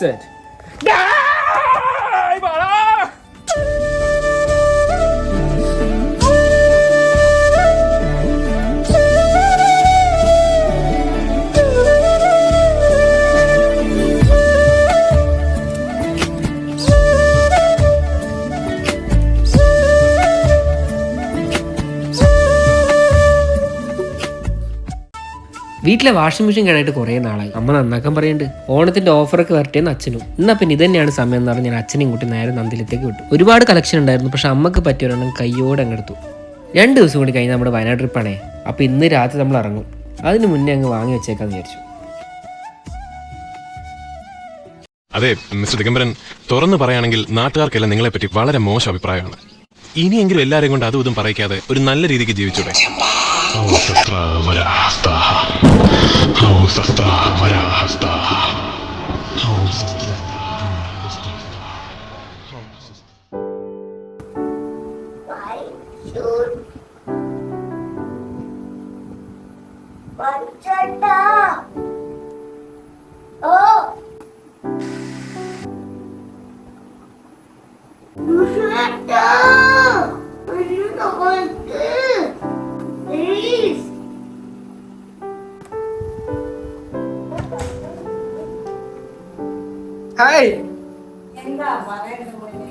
Set. വീട്ടിലെ washing machine കേടായിട്ട് കുറേ നാളായി. അമ്മ നന്നാക്കാൻ പറയുന്നുണ്ട്. ഓണത്തിന്റെ ഓഫറൊക്കെ വരട്ടേന്ന് അച്ഛനും. എന്നാ പിന്നെ ഇത് തന്നെയാണ് സമയം എന്ന് പറഞ്ഞ് ഞാൻ അച്ഛനെയും കൂട്ടി നേരെ നന്ദിലത്തേക്ക് വിട്ടു. ഒരുപാട് കളക്ഷൻ ഉണ്ടായിരുന്നു, പക്ഷെ അമ്മക്ക് പറ്റിയൊരെണ്ണം കയ്യോടെ അങ്ങെടുത്തു. 2 ദിവസം കൂടി കഴിഞ്ഞ് നമ്മുടെ വയനാട് ട്രിപ്പാണേ. അപ്പോൾ ഇന്ന് രാത്രി നമ്മൾ ഇറങ്ങും. അതിന് മുന്നേ അങ്ങ് വാങ്ങി വെച്ചേക്കാന്ന് വിചാരിച്ചു. അതെ മിസ്റ്റർ ദിഗംബരൻ, തുറന്നു പറയുകയാണെങ്കിൽ നാട്ടുകാർക്കെല്ലാം നിങ്ങളെപ്പറ്റി വളരെ മോശം അഭിപ്രായമാണ്. ഇനിയെങ്കിലും എല്ലാവരെയും കൊണ്ട് അതും ഇതും പറയിക്കാതെ ഒരു നല്ല രീതിക്ക് ജീവിച്ചൂടെ? Hi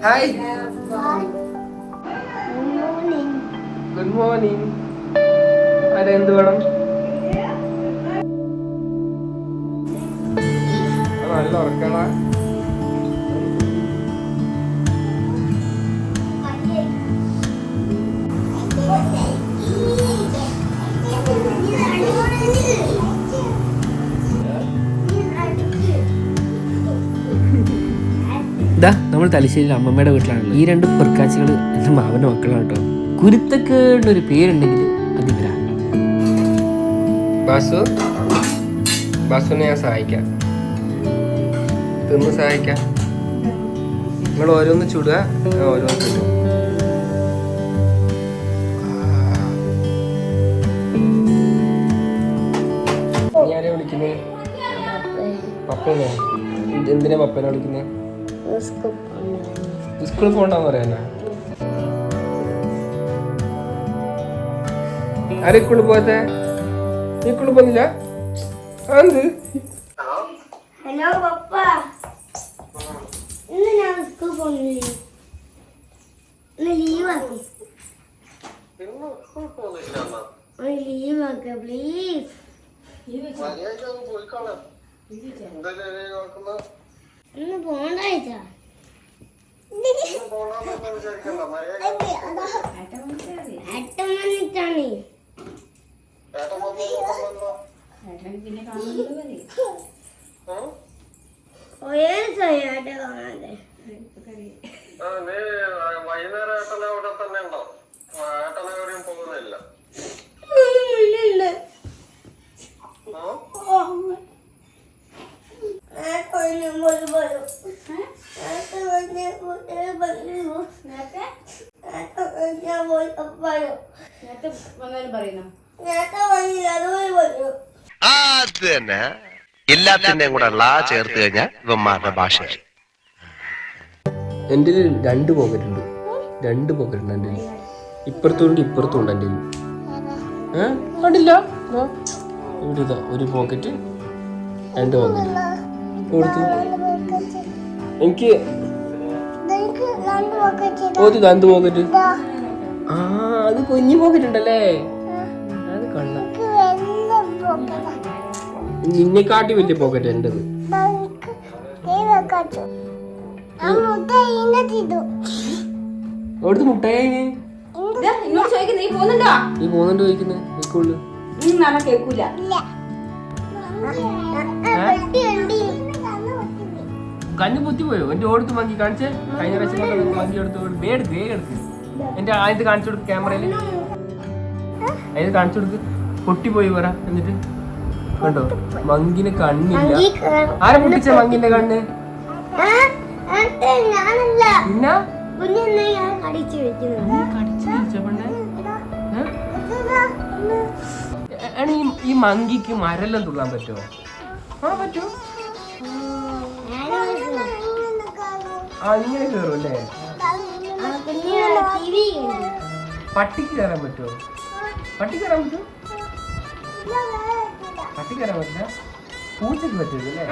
hi, good morning. അതെന്ത് വേണം? നല്ല ഉറക്കണ. ഇതാ നമ്മൾ തലശ്ശേരിയിൽ അമ്മമ്മയുടെ വീട്ടിലാണല്ലോ. ഈ 2 പൊർക്കാച്ചികൾ എൻ്റെ മാവൻ്റെ മക്കളാണ് കേട്ടോ. കുരുത്തക്കേട് ഒരു പേരുണ്ടെങ്കിൽ അതിവരാ. ബാസുവിനെ ഞാൻ സഹായിക്കാം, തിന്ന് സഹായിക്കാം. നിങ്ങൾ ഓരോന്ന് ചുടുക, ഓരോന്ന് ചുടുക. നീ ആരെയാ വിളിക്കുന്നത്? പപ്പേനെ? എന്തിനാ പപ്പേനെ വിളിക്കുന്നത്? സ്കൂളിൽ പോകണ്ടെന്ന് പറയാനാ? ആരെ സ്കൂളിൽ പോകത്തെ? നീ സ്കൂളിൽ പോകുന്നില്ല? ഹലോ പപ്പ, ഇന്ന് ഞാൻ സ്കൂളിൽ പോകുന്നില്ല. ഇന്ന് ലീവാക്കും. ലീവാക്ക പ്ലീസ്. ഇന്ന് പോണ്ടായിട്ടാ. ഏട്ടമ്മന്നിട്ടാണ്. ഏട്ട കാണാതെ വൈകുന്നേരം ഏട്ടനെ അവിടെ തന്നെ ഉണ്ടോ? ഏട്ടനെ എവിടെയും പോകുന്നില്ല. അതന്നെ എല്ലാത്തിന്റെയും കൂടെ ചേർത്ത് കഴിഞ്ഞാൽ ഇവന്മാരുടെ ഭാഷ. എൻ്റെ 2 പോക്കറ്റ് ഉണ്ട്. 2 പോക്കറ്റ് ഉണ്ട് എൻ്റെ. ഇപ്പുറത്തുണ്ട് ഇപ്പുറത്തുണ്ട് എൻ്റെ. കണ്ടില്ല? ഇവിടെ ഇതാ 1 പോക്കറ്റ്, 2 പോക്കറ്റ് കൊടുത്തു എനിക്ക്. 2 പോക്കറ്റ്. അത് കുഞ്ഞു പോക്കറ്റ് ഉണ്ടല്ലേ? അത് കണ്ണ. നിന്നെക്കാട്ടി വലിയ പോക്കറ്റ് എൻ്റെത്. അവിടുത്തെ മുട്ടായി നീ പോകുന്നുണ്ട് ചോദിക്കുന്നത് സ്കൂളില്. കണ്ണു പൊത്തി പോയോ? എന്റെ ഓടുത്ത് മങ്കി കാണിച്ചേ. കഴിഞ്ഞ പ്രാവശ്യം മങ്കി എടുത്ത് എടുത്ത് എന്റെ ആദ്യത്തെ കാണിച്ചു കൊടുക്ക്. ക്യാമറയില് അതിന് കാണിച്ചു കൊടുക്ക്. പൊട്ടിപ്പോയി പറ. എന്നിട്ട് കണ്ടോ മങ്കിന് കണ്ണില്ല. ആരെ പൊട്ടിച്ച മങ്കിന്റെ കണ്ണ്? ഈ മങ്കിക്ക് മരെല്ലാം തുള്ളാൻ പറ്റുമോ? പറ്റൂ. അങ്ങനെ കയറും അല്ലേ? പട്ടിക്ക് കയറാൻ പറ്റുമോ? പട്ടി കയറാൻ പറ്റുമോ? പട്ടി കയറാൻ പറ്റില്ല. പൂച്ചക്ക് പറ്റില്ല അല്ലേ?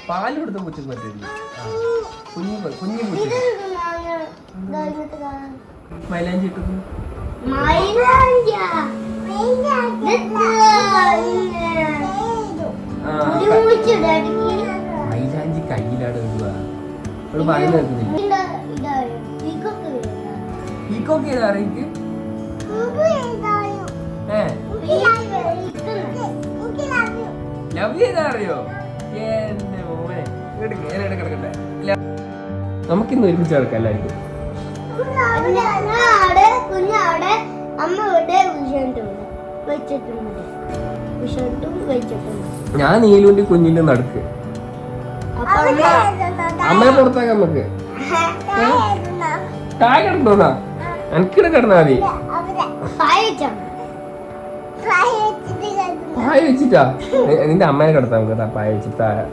പാല് കൊടുത്ത പൂച്ചക്ക് പറ്റില്ല. കുഞ്ഞു പൂച്ച മൈലാഞ്ചി ഇട്ടു. മൈലാഞ്ചി കയ്യിലാണ് ഇടുക. അവള് പറയുന്ന കേൾക്കുന്നില്ല. പീക്കോക്ക് ചെയ്താ അറിയിക്ക്. ലവ് ചെയ്താ അറിയോ? എന്റെ മോനെ കിടക്കട്ടെ. നമുക്കിന്ന് ഒരുമിച്ച് കിടക്കാം എല്ലാവർക്കും. ഞാൻ നീലുവിന്റെ കുഞ്ഞിന്റെ നടുക്ക്. അമ്മയെ പുറത്താക്കാം നമുക്ക്. താഴെ കിടന്നോന്നാ? എനിക്കിടെ കിടന്നാ മതി. പായ വെച്ചിട്ടാ? നിന്റെ അമ്മയെ കിടത്താം നമുക്ക്. പായ വെച്ചിട്ട് താഴെ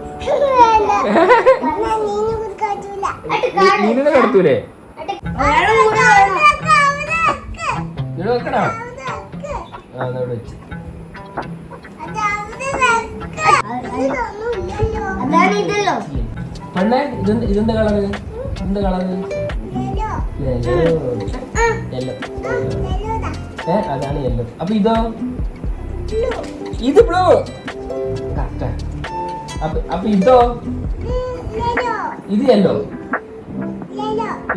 നീലിനെ കിടത്തൂലേ? വെക്കണോ? വെച്ച് പെണ്ണെ ഇതെന്താ കളറ്? എന്ത് കളറ്? യെല്ലോ. അതാണ് യെല്ലോ. അപ്പൊ ഇതോ? ഇത് ബ്ലൂ. കറക്റ്റാ. അപ്പൊ ഇതോ? ഇത് യെല്ലോ.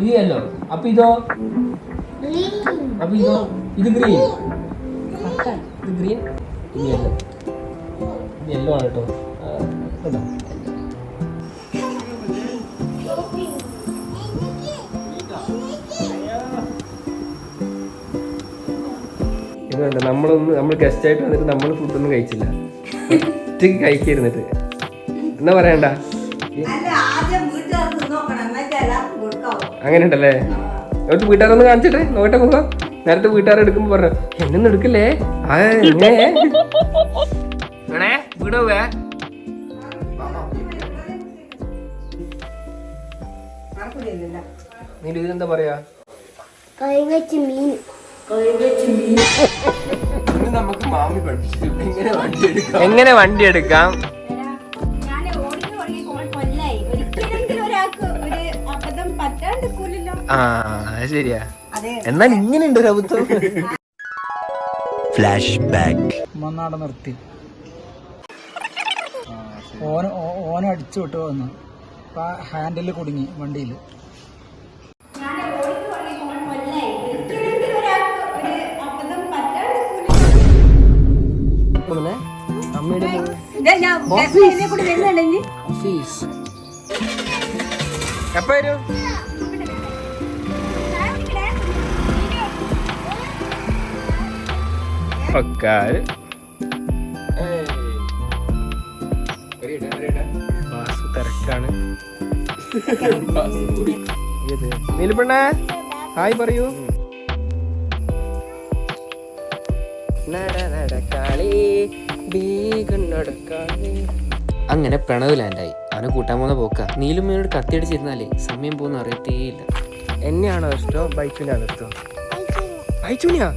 ഇത് യെല്ലോ. അപ്പൊ ഇതോ? അപ്പൊ ഇതോ? ഇത് ഗ്രീൻ. ഇത് ഗ്രീൻ. ഇത് യെല്ലോ. ഇത് യെല്ലോ ആണ് കേട്ടോ. കേട്ടോ ഇതുണ്ട്. നമ്മൾ ഗസ്റ്റ് ആയിട്ട് വന്നിട്ട് നമ്മൾ ഫുഡൊന്നും കഴിച്ചില്ല. ഒറ്റയ്ക്ക് കഴിക്കായിരുന്നിട്ട് എന്നാ പറയണ്ട. അങ്ങനെ ഉണ്ടല്ലേ? എന്നിട്ട് വീട്ടുകാരൊന്ന് കാണിച്ചിട്ട് നോക്കട്ടെ മുഖം. നേരത്തെ വീട്ടുകാരെ എടുക്കുമ്പോ പറഞ്ഞു എന്നൊന്നും എടുക്കല്ലേ. വീട് പോവേ. നീ ഇതെന്താ പറയാ? നമുക്ക് മാമി പഠിപ്പിച്ചു എങ്ങനെ വണ്ടി എടുക്കാം. ആ ശരിയാ. എന്നാൽ ഇങ്ങനെയുണ്ട് ഒരു അബദ്ധം. Flash back. മണ്ണാടെ നിർത്തി ഓനെ അടിച്ചു വിട്ടു വന്നു. ഹാൻഡിൽ കുടുങ്ങി വണ്ടിയിൽ. അമ്മയുടെ എപ്പോ വരും? തിരക്കാണ്. നീലപ്പെണ്ണ ഹായ് പറയൂ. അങ്ങനെ പ്രണവ് ലാൻഡായി. അവനെ കൂട്ടാൻ പോകുന്ന പോക്ക. നീലുമ്മയോട് കത്തിയടിച്ചിരുന്നാലേ സമയം പോകുന്ന അറിയത്തേയില്ല. എന്നെയാണോ ഇഷ്ടം ബൈച്ചുനാണോ ഇഷ്ടം? ബൈച്ചുനിയാ?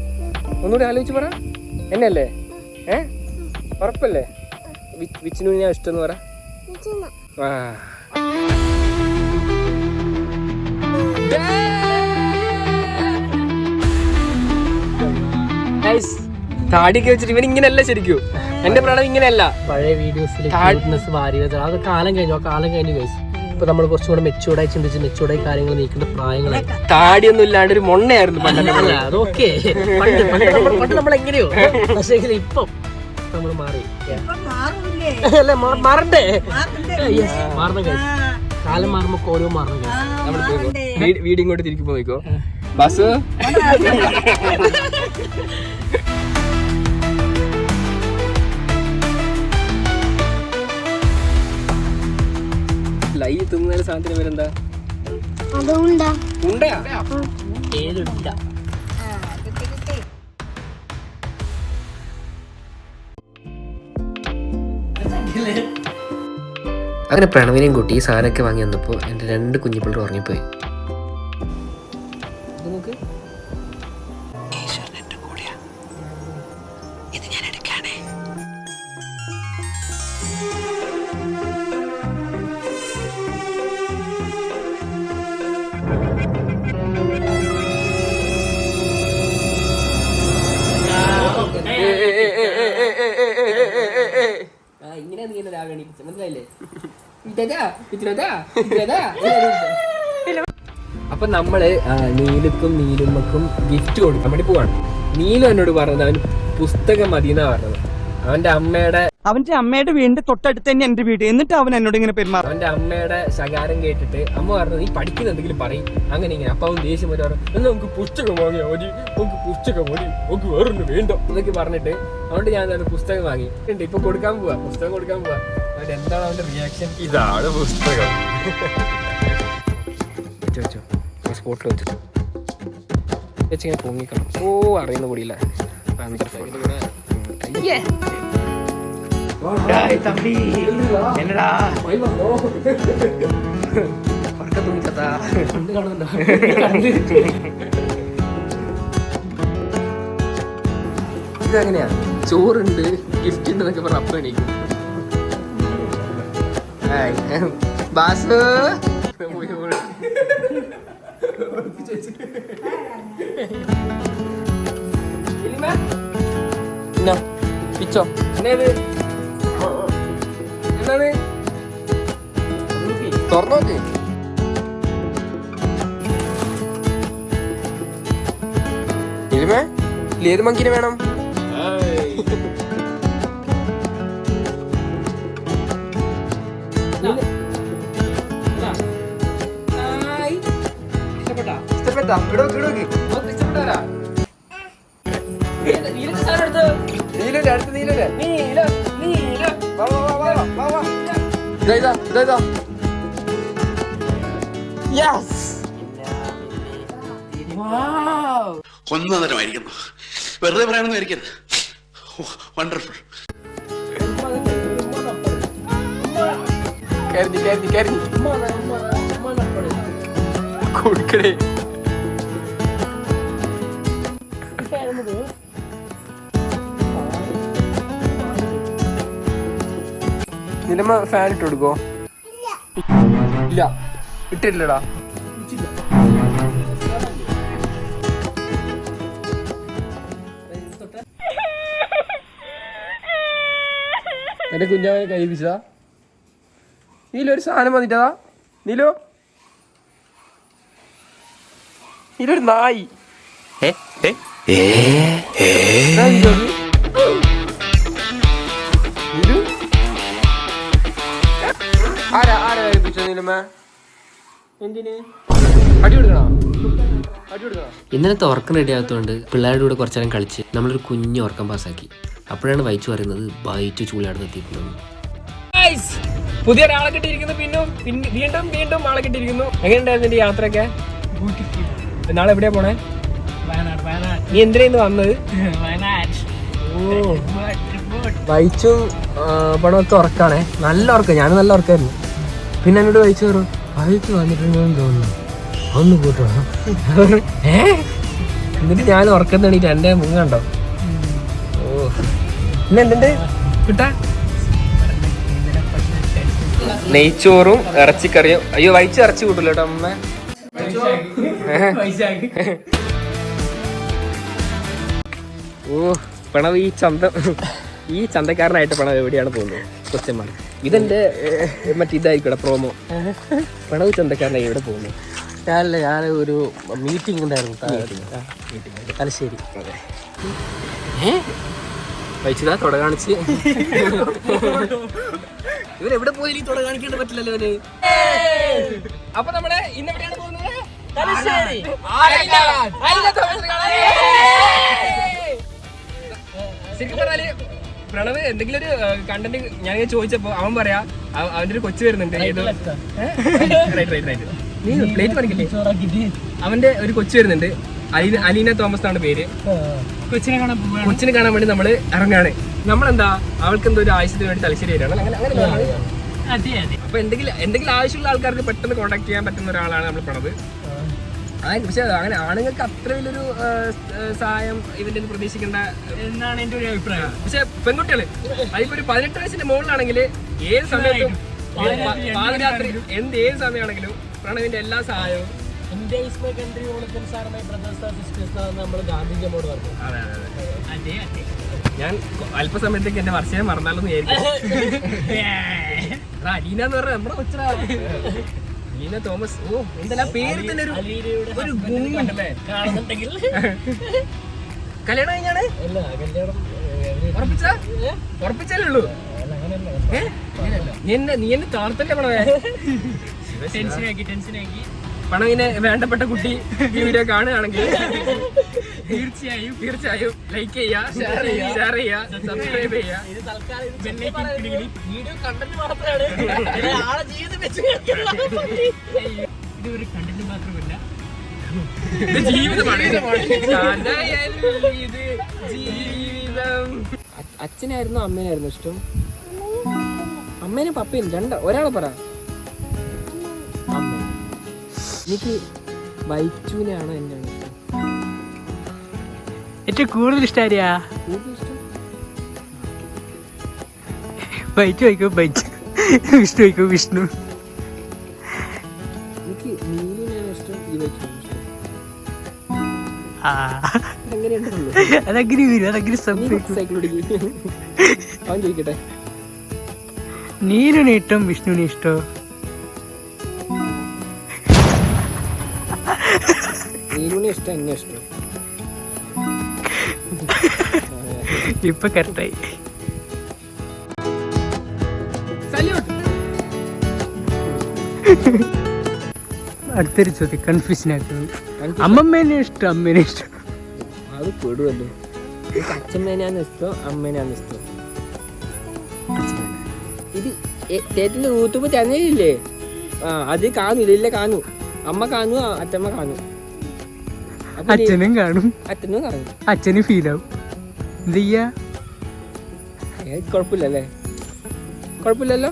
ഒന്നുകൂടി ആലോചിച്ച് പറ. എന്നല്ലേ? ഉറപ്പല്ലേ? വിച്ചുനുവിനാ ഇഷ്ടം എന്ന് പറ. താടിയൊക്കെ വെച്ചിട്ട് ഇവൻ ഇങ്ങനെയല്ല ശരിക്കും. എന്റെ പ്രണവ് ഇങ്ങനെയല്ല. പഴയ വീഡിയോസിൽ അത് കാലം കഴിഞ്ഞു. ആ കാലം കഴിഞ്ഞു ഗൈസ്. ഇപ്പൊ നമ്മൾ കുറച്ചും കൂടെ മെച്ചൂർഡായി ചിന്തിച്ച് മെച്ചൂർഡായി കാര്യങ്ങൾ നീക്കേണ്ട പ്രായങ്ങളായി. താടിയൊന്നും ഇല്ലാണ്ട് ഒരു മൊണ്ണയായിരുന്നു പണ്ടല്ല. അതൊക്കെ പണ്ട് നമ്മൾ എങ്ങനെയോ. പക്ഷേ ഇപ്പം നമ്മൾ മാറി. അല്ല മാറണ്ടേ? മാറണം ഗൈസ്. കാലം മാറുമ്പോ ഓരോ മാറണം ഗൈസ്. നമ്മൾ പോയിക്കോ. വീട് ഇങ്ങോട്ട് തിരിക്കുമ്പോ പോയിക്കോ. ബസ് ലൈ തിന്നുന്ന സാധനത്തിന് പേരെന്താ? ഉണ്ടയാ? ഏതുണ്ട? അങ്ങനെ പ്രണവിനെയും കൂട്ടി ഈ സാധനമൊക്കെ വാങ്ങി വന്നപ്പോൾ എൻ്റെ 2 കുഞ്ഞിപ്പിള്ളേർ ഉറങ്ങിപ്പോയി. ഇങ്ങനെ നീ എന്നെ രാവിലെ എണീപ്പിച്ചത് മനസ്സിലായില്ലേ? അപ്പൊ നമ്മള് നീലുക്കും നീലുമ്മക്കും ഗിഫ്റ്റ് കൊടുക്കാൻ വേണ്ടി പോവാണ്. നീലു എന്നോട് പറഞ്ഞത് അവന് പുസ്തകം മതിയെന്നാ പറഞ്ഞത്. അവന്റെ അമ്മയുടെ വീടിന്റെ തൊട്ടടുത്ത് തന്നെ എന്റെ വീട്. എന്നിട്ട് അവൻ എന്നോട് ഇങ്ങനെ പെരുമാറും. അവന്റെ അമ്മയുടെ ശകാരം കേട്ടിട്ട് അമ്മ പറഞ്ഞത് നീ പഠിക്കുന്ന എന്തെങ്കിലും പറയും അങ്ങനെ ഇങ്ങനെ. അപ്പൊ അവൻ ദേഷ്യം വരെ പറഞ്ഞു എന്നാ നമുക്ക് പുസ്തകം വാങ്ങിയാ മതി, നമുക്ക് പുസ്തകം മതി, നമുക്ക് വേറൊന്നും വേണ്ട എന്നൊക്കെ പറഞ്ഞിട്ട് അതുകൊണ്ട് ഞാൻ പുസ്തകം വാങ്ങി. ഇപ്പൊ കൊടുക്കാൻ പോവാ, പുസ്തകം കൊടുക്കാൻ പോവാ. അവന്റെ എന്താണ് അവന്റെ റിയാക്ഷൻ? ഇതാണ് പുസ്തകം. വെച്ചോ സ്പോട്ടിൽ വെച്ചിട്ട് വെച്ചിങ്ങനെ പൊങ്ങിക്കണം. ഓ അറിയുന്ന കൂടിയില്ല. തമ്പി എന്നടാ തുണിക്കത്താ കാണുന്നുണ്ടോ? ഇതങ്ങനെയാ, ചോറുണ്ട് ഗിഫ്റ്റ് ഉണ്ട് എന്നൊക്കെ പറഞ്ഞ അപ്പം എണീക്കും. ബാസ് പിച്ചോ എന്നത് എന്താണ് തുറന്നോക്ക്. ഇലുമേ ഏത് മങ്കിന് വേണം? ഇഷ്ടപ്പെട്ടാ? നീലൂര് അടുത്ത് നീലൂര്. ഒന്നതരമായിരിക്കുന്നു. വെറുതെ പറയണമെന്ന് വിചാരിക്കരുത്. വണ്ടർഫുൾ. കൊടുക്കണേ. നിലമ്മ ഫാൻ ഇട്ട് കൊടുക്കോ? ഇല്ല ഇട്ടില്ലടാ. എന്റെ കുഞ്ഞാവനെ കൈപിച്ചതാ. നീലൊരു സാധനം വന്നിട്ടതാ. നീലൊരു നായി. ആരാ കഴിപ്പിച്ചോ നീലമ്മ? എന്തിന് അടി കൊടുക്കണോ? ഇന്നലത്തെ ഉറക്കം റെഡി ആകത്തോണ്ട് പിള്ളേരുടെ കൂടെ കുറച്ചു നേരം കളിച്ച് നമ്മളൊരു കുഞ്ഞു ഉറക്കം പാസ്സാക്കി. അപ്പോഴാണ് വൈച്ചു പറയുന്നത് ബൈറ്റ് ചൂലാടുന്ന് എത്തിയിട്ടുണ്ടെന്ന്. പുതിയ ഒരാളെ കിട്ടിയിരിക്കുന്നു. വീണ്ടും ആളെ കിട്ടിയിരിക്കുന്നു. എങ്ങനെയുണ്ടായിരുന്നു എന്റെ യാത്രയൊക്കെ? നാളെ എവിടെയാ പോണേ? നീ എന്തിനാ വന്നത്? വൈച്ചു പണമൊക്കെ ഉറക്കാണേ. നല്ല ഉറക്കം. ഞാൻ നല്ല ഉറക്കായിരുന്നു. പിന്നെ എന്നോട് വൈച്ചു കയറും വൈച്ചു വന്നിട്ടുണ്ടെന്ന് തോന്നുന്നു, ഒന്ന് കൂട്ടോ. എന്നിട്ട് ഞാൻ ഉറക്കം തണിയിട്ട് എൻ്റെ മുങ്ങണ്ടോ. ഓ പിന്നെ എന്തുണ്ട് കിട്ടാ? നെയ്ച്ചോറും ഇറച്ചിക്കറിയും. അയ്യോ വൈച്ച് ഇറച്ചി കൂട്ടില്ല കേട്ടോ അമ്മ. ഓ പിണവ് ഈ ചന്തക്കാരനായിട്ട് പിണവ് എവിടെയാണ് പോകുന്നത്? കൊച്ചന്മാർ ഇതെന്റെ മറ്റിതായിരിക്കും പ്രോമോ. പിണവ് ചന്തക്കാരനായി എവിടെ പോകുന്നു? ഞാൻ ഒരു മീറ്റിംഗ് ഉണ്ടായിരുന്നു തലശ്ശേരി. വൈച്ചിതാ തുട കാണിച്ച്. ഇവരെവിടെ പോയാലും തുട കാണിക്കേണ്ട പറ്റില്ലല്ലോ ഇവന്. അപ്പൊ നമ്മള് ഇന്നെവിടെയാണ് പോകുന്നത്? ശരിക്കും പറഞ്ഞാല് പ്രണവ് എന്തെങ്കിലും ഒരു കണ്ടന്റ് ഞാൻ ചോദിച്ചപ്പോ അവൻ പറയാ അവന്റെ ഒരു കൊച്ചു വരുന്നുണ്ട്. നീ പ്ലേറ്റ് പറിക്കില്ലേ? അവന്റെ ഒരു കൊച്ചു വരുന്നുണ്ട്. അലീന തോമസ് ആണ് പേര്. കൊച്ചിനെ കാണാൻ വേണ്ടി നമ്മള് ഇറങ്ങാണ്. നമ്മളെന്താ അവൾക്ക് എന്തോ ഒരു ആവശ്യത്തിന് വേണ്ടി തലശ്ശേരി വരികയാണ് അപ്പൊ എന്തെങ്കിലും ആവശ്യമുള്ള ആൾക്കാർക്ക് പെട്ടെന്ന് കോൺടാക്ട് ചെയ്യാൻ പറ്റുന്ന ഒരാളാണ് നമ്മൾ പറഞ്ഞത്. പക്ഷെ അങ്ങനെ ആണുങ്ങൾക്ക് അത്ര വലിയൊരു സഹായം ഇവന്റെ പ്രതീക്ഷിക്കേണ്ട എന്നാണ് എന്റെ ഒരു അഭിപ്രായം. പക്ഷെ പെൺകുട്ടികള് അതിപ്പോ ഒരു 18 വയസ്സിന്റെ മുകളിലാണെങ്കിൽ ഏത് സമയത്തും പാതിരാത്രി ഏത് സമയമാണെങ്കിലും പ്രണവിന്റെ എല്ലാ സഹായവും നമ്മൾ ഗാന്ധിജി അമ്മോട് പറഞ്ഞു. ഞാൻ അല്പസമയത്തേക്ക് എന്റെ വർഷയെ മറന്നാലൊന്ന് വിചാരിക്കും. അലീന എന്ന് പറഞ്ഞ നമ്മുടെ കൊച്ചാ അലീന തോമസ്. ഓ എന്തെല്ലാം പേര് തന്നെ ഒരു ഗുണമുണ്ടല്ലേ. കല്യാണം കഴിഞ്ഞാണ് ഉറപ്പിച്ചല്ലേ ഉള്ളൂ. നീ എന്നെ താർത്തല്ലേ പണവേ. ടെൻഷനാക്കി പണവിനെ വേണ്ടപ്പെട്ട കുട്ടി ഈ വീഡിയോ കാണുകയാണെങ്കിൽ തീർച്ചയായും ലൈക്ക് ചെയ്യുക, ഷെയർ ചെയ്യുക, സബ്സ്ക്രൈബ് ചെയ്യുക. വീഡിയോ കണ്ടന്റ് മാത്രമാണ്, ഇതൊരു കണ്ടന്റ് മാത്രമല്ല, ഇത് ജീവിതമാണ്. ഇത് ജീവിതം. അച്ഛനായിരുന്നു അമ്മേനായിരുന്നു ഇഷ്ടം? അമ്മേനും പപ്പയും ഒരാളെ പറ. അമ്മ. എനിക്ക് ബൈറ്റുവിനെയാണോ എന്നെയാണ് ഇഷ്ടം? ഏറ്റവും കൂടുതൽ ഇഷ്ടം ആരെയാ? ബൈറ്റ് വയ്ക്കും ബൈറ്റ്, വിഷ്ണു വയ്ക്കും വിഷ്ണു. എനിക്ക് നീലിനെയാണ് ഇഷ്ടം, ഈ ബൈറ്റിനാണ് ഇഷ്ടം. അതങ്ങനെ വരും, അതങ്ങനെ സൈക്കിൾ ഓടിക്കും. അവൻ ചോദിക്കട്ടെ, നീലിനെ ഇഷ്ടം വിഷ്ണുവിനെ ഇഷ്ടം? നീലുവിനെ ഇഷ്ടം, എന്നെ ഇഷ്ടം. ഇപ്പൊ കറക്റ്റായി. അടുത്തൊരു ചോദ്യം കൺഫ്യൂഷൻ ആക്കുന്നത്. അമ്മമ്മേനെ ഇഷ്ടം അമ്മേനെ ഇഷ്ടം? അത് പെടുമല്ലോ. അച്ഛമ്മേനാണ് ഇഷ്ടം, അമ്മേനാണ് ഇഷ്ടം. ഇത് ചേട്ടൻ്റെ യൂട്യൂബ് ചാനലില്ലേ? അത് കാണൂ, ഇല്ല കാണൂ. അമ്മ കാണൂ, അച്ഛമ്മ കാണൂ. അച്ഛനും കാണും, അച്ഛനും ഫീൽ ആവും. എന്ത് ചെയ്യാ? കുഴപ്പമില്ലല്ലേ? കുഴപ്പമില്ലല്ലോ.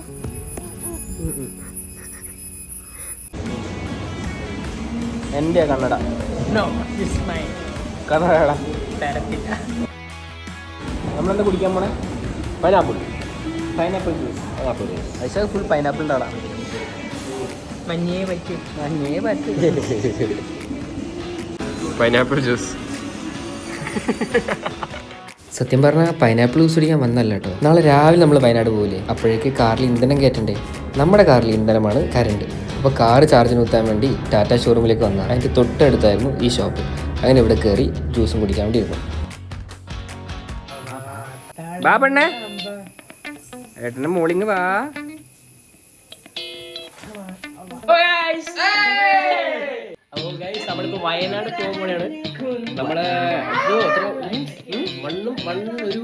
എൻ്റെ കന്നഡ കന്നഡ. നമ്മളെന്താ കുടിക്കാൻ പോണേ? Pineapple juice. ഐശാ ഫുൾ പൈനാപ്പിളിൻ്റെ ആളാണ്. മഞ്ഞേ പറ്റും പൈനാപ്പിൾ ജ്യൂസ്. സത്യം പറഞ്ഞാൽ പൈനാപ്പിൾ ജ്യൂസ് കുടിക്കാൻ വന്നല്ല കേട്ടോ. നാളെ രാവിലെ നമ്മൾ വയനാട് പോകില്ലേ, അപ്പോഴേക്ക് കാറിൽ ഇന്ധനം കയറ്റണ്ടേ. നമ്മുടെ കാറിൽ ഇന്ധനമാണ് കരണ്ട്. അപ്പോൾ കാറ് ചാർജിന് കുത്താൻ വേണ്ടി ടാറ്റ ഷോറൂമിലേക്ക് വന്നാൽ അതിൻ്റെ തൊട്ടടുത്തായിരുന്നു ഈ ഷോപ്പ്. അങ്ങനെ ഇവിടെ കയറി ജ്യൂസും കുടിക്കാൻ വേണ്ടി ഇരുന്നു. വാ പെണ്ണേ, ഏട്ടൻ്റെ മോളിങ് വാ. നമ്മളിപ്പോ വയനാട് പോകുമ്പോഴാണ് നമ്മള് ഒരു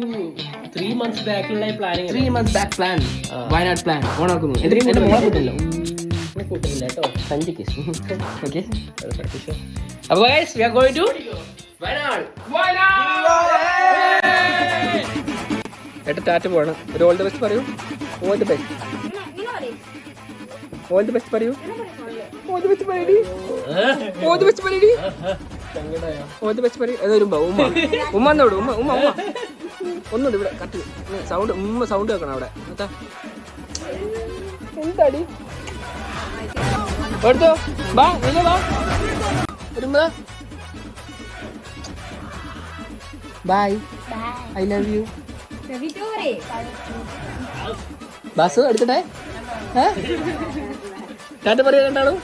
3 months ബാക്കിലുള്ള planning. 3 months back plan, Wayanad plan ഓണാക്കുന്നു. എന്റെ മോളെ കൂട്ടില്ല കേട്ടോ, സഞ്ജിക്ക്. ഓക്കെ, അപ്പൊ guys we are going to Wayanad. ഏട്ടാ ടാറ്റ പോകണം. ഒരു ഓൾ ദി ബെസ്റ്റ് പറയൂ. All the best. All the best പറയൂ. ഓൾ ദി ബെസ്റ്റ് പറയടി. ഓൾ ദി ബെസ്റ്റ് പറയടി. ഓൾ ദി ബെസ്റ്റ് പറയൂ. ഏതൊരു ഉമ്മ എന്നോട് ഉമ്മ ഒന്നുണ്ട് ഇവിടെ കട്ട് സൗണ്ട്. സൗണ്ട് വെക്കണം അവിടെ. എന്താടി എടുത്തോ. വാ വാ ഒരു bye. I love you. Bus എടുക്കട്ടെ. ടാറ്റ പറയാ രണ്ടാളും.